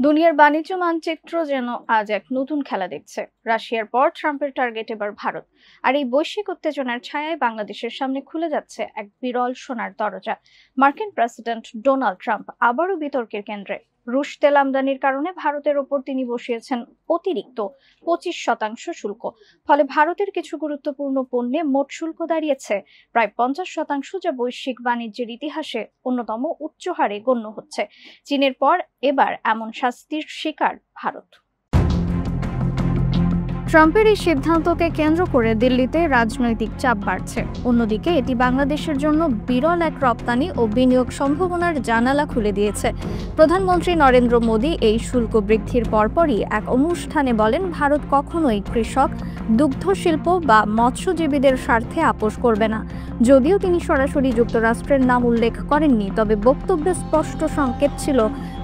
দুনিয়ার বাণিজ্য মানচিত্র যেন আজ এক নতুন খেলা দেখছে। রাশিয়ার পর ট্রাম্পের টার্গেট এবার ভারত। আর এই বৈশ্বিক উত্তেজনার ছায়ায় বাংলাদেশের সামনে খুলে যাচ্ছে এক বিরল সোনার দরজা। মার্কিন প্রেসিডেন্ট ডোনাল্ড ট্রাম্প আবারও বিতর্কের কেন্দ্রে। রুশ তেল আমদানির কারণে ভারতের ওপর তিনি বসিয়েছেন অতিরিক্ত 25% শুল্ক। ফলে ভারতের কিছু গুরুত্বপূর্ণ পণ্যে মোট শুল্ক দাঁড়িয়েছে প্রায় 50%, যা বৈশ্বিক বাণিজ্যের ইতিহাসে অন্যতম উচ্চ হারে গণ্য হচ্ছে। চীনের পর এবার এমন শাস্তির শিকার ভারত। ট্রাম্পের এই সিদ্ধান্তকে কেন্দ্র করে দিল্লিতে রাজনৈতিক চাপ বাড়ছে। অন্যদিকে এটি বাংলাদেশের জন্য বিরল এক রপ্তানি ও বিনিয়োগ সম্ভাবনার জানালা খুলে দিয়েছে। প্রধানমন্ত্রী নরেন্দ্র মোদী এই শুল্ক বৃদ্ধির পরপরই এক অনুষ্ঠানে বলেন, ভারত কখনোই কৃষক, দুগ্ধ শিল্প বা মৎস্যজীবীদের স্বার্থে আপোস করবে না। যদিও তিনি সরাসরি যুক্তরাষ্ট্রের নাম উল্লেখ করেননি, তবে বক্তব্যে স্পষ্ট সংকেত ছিল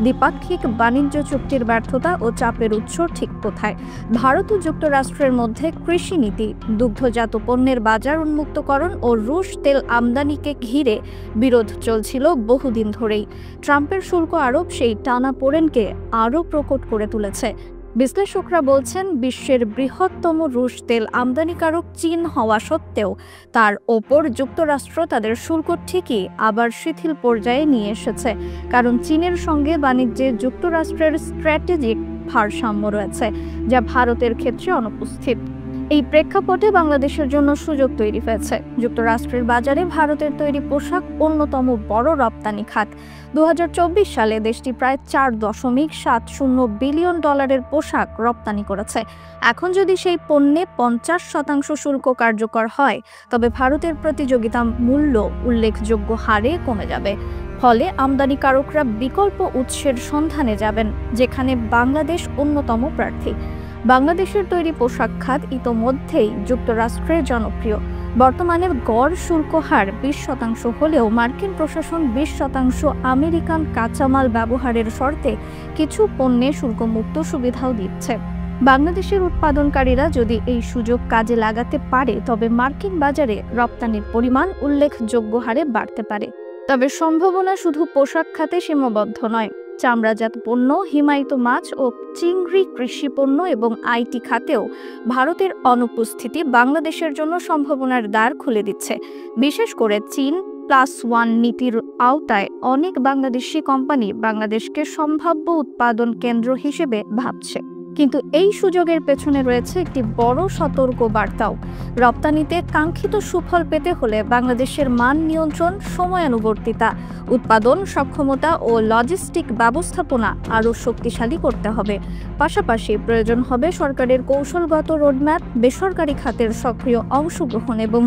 দ্বিপাক্ষিক বাণিজ্য চুক্তির ব্যর্থতা ও চাপের উৎস ঠিক কোথায়। ভারত ও যুক্তরাষ্ট্রের মধ্যে কৃষি নীতি, দুগ্ধজাত পণ্যের বাজার উন্মুক্তকরণ ও রুশ তেল আমদানিকে ঘিরে বিরোধ চলছিল বহুদিন ধরেই। ট্রাম্পের শুল্ক আরোপ সেই টানাপোড়েনকে আরও প্রকট করে তুলেছে। বিশ্লেষকরা বলছেন, বিশ্বের বৃহত্তম রুশ তেল আমদানিকারক চীন হওয়া সত্ত্বেও তার ওপর যুক্তরাষ্ট্র তাদের শুল্ক ঠিকই আবার শিথিল পর্যায়ে নিয়ে এসেছে। কারণ চীনের সঙ্গে বাণিজ্যে যুক্তরাষ্ট্রের স্ট্র্যাটেজিক ভারসাম্য রয়েছে, যা ভারতের ক্ষেত্রে অনুপস্থিত। এই প্রেক্ষাপটে বাংলাদেশের জন্য সুযোগ তৈরি হয়েছে। যুক্তরাষ্ট্রের বাজারে ভারতের তৈরি পোশাক অন্যতম বড় রপ্তানি খাত। 2024 সালে দেশটি প্রায় $4.70 বিলিয়ন পোশাক রপ্তানি করেছে। এখন যদি সেই পণ্যে 50% শুল্ক কার্যকর হয়, তবে ভারতের প্রতিযোগিতা মূল্য উল্লেখযোগ্য হারে কমে যাবে। ফলে আমদানিকারকরা বিকল্প উৎসের সন্ধানে যাবেন, যেখানে বাংলাদেশ অন্যতম প্রার্থী। বাংলাদেশের তৈরি পোশাক খাত ইতোমধ্যেই যুক্তরাষ্ট্রের জনপ্রিয়। বর্তমানে গড় শুল্ক হার 20% হলেও মার্কিন প্রশাসন 20% আমেরিকান কাঁচামাল ব্যবহারের শর্তে কিছু পণ্যে শুল্কমুক্ত সুবিধাও দিচ্ছে। বাংলাদেশের উৎপাদনকারীরা যদি এই সুযোগ কাজে লাগাতে পারে, তবে মার্কিন বাজারে রপ্তানির পরিমাণ উল্লেখযোগ্য হারে বাড়তে পারে। তবে সম্ভাবনা শুধু পোশাক খাতে সীমাবদ্ধ নয়। চামড়াজাত পণ্য, হিমায়িত মাছ ও চিংড়ি, কৃষি পণ্য এবং আইটি খাতেও ভারতের অনুপস্থিতি বাংলাদেশের জন্য সম্ভাবনার দ্বার খুলে দিচ্ছে। বিশেষ করে চীন +1 নীতির আওতায় অনেক বাংলাদেশি কোম্পানি বাংলাদেশকে সম্ভাব্য উৎপাদন কেন্দ্র হিসেবে ভাবছে। কিন্তু এই সুযোগের পেছনে রয়েছে একটি বড় সতর্ক বার্তাও। রপ্তানিতে কাঙ্ক্ষিত সুফল পেতে হলে বাংলাদেশের মান নিয়ন্ত্রণ, সময়ানুবর্তিতা, উৎপাদন সক্ষমতা ও লজিস্টিক ব্যবস্থাপনা আরও শক্তিশালী করতে হবে। পাশাপাশি প্রয়োজন হবে সরকারের কৌশলগত রোডম্যাপ, বেসরকারি খাতের সক্রিয় অংশগ্রহণ এবং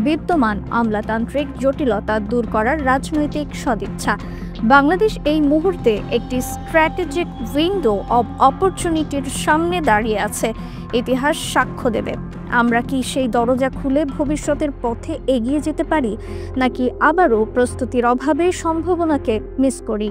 বিদ্যমান আমলাতান্ত্রিক জটিলতা দূর করার রাজনৈতিক সদিচ্ছা। বাংলাদেশ এই মুহূর্তে একটি স্ট্র্যাটেজিক উইন্ডো অব অপরচুনিটির সামনে দাঁড়িয়ে আছে। ইতিহাস সাক্ষ্য দেবে, আমরা কি সেই দরজা খুলে ভবিষ্যতের পথে এগিয়ে যেতে পারি, নাকি আবারও প্রস্তুতির অভাবে সম্ভাবনাকে মিস করি।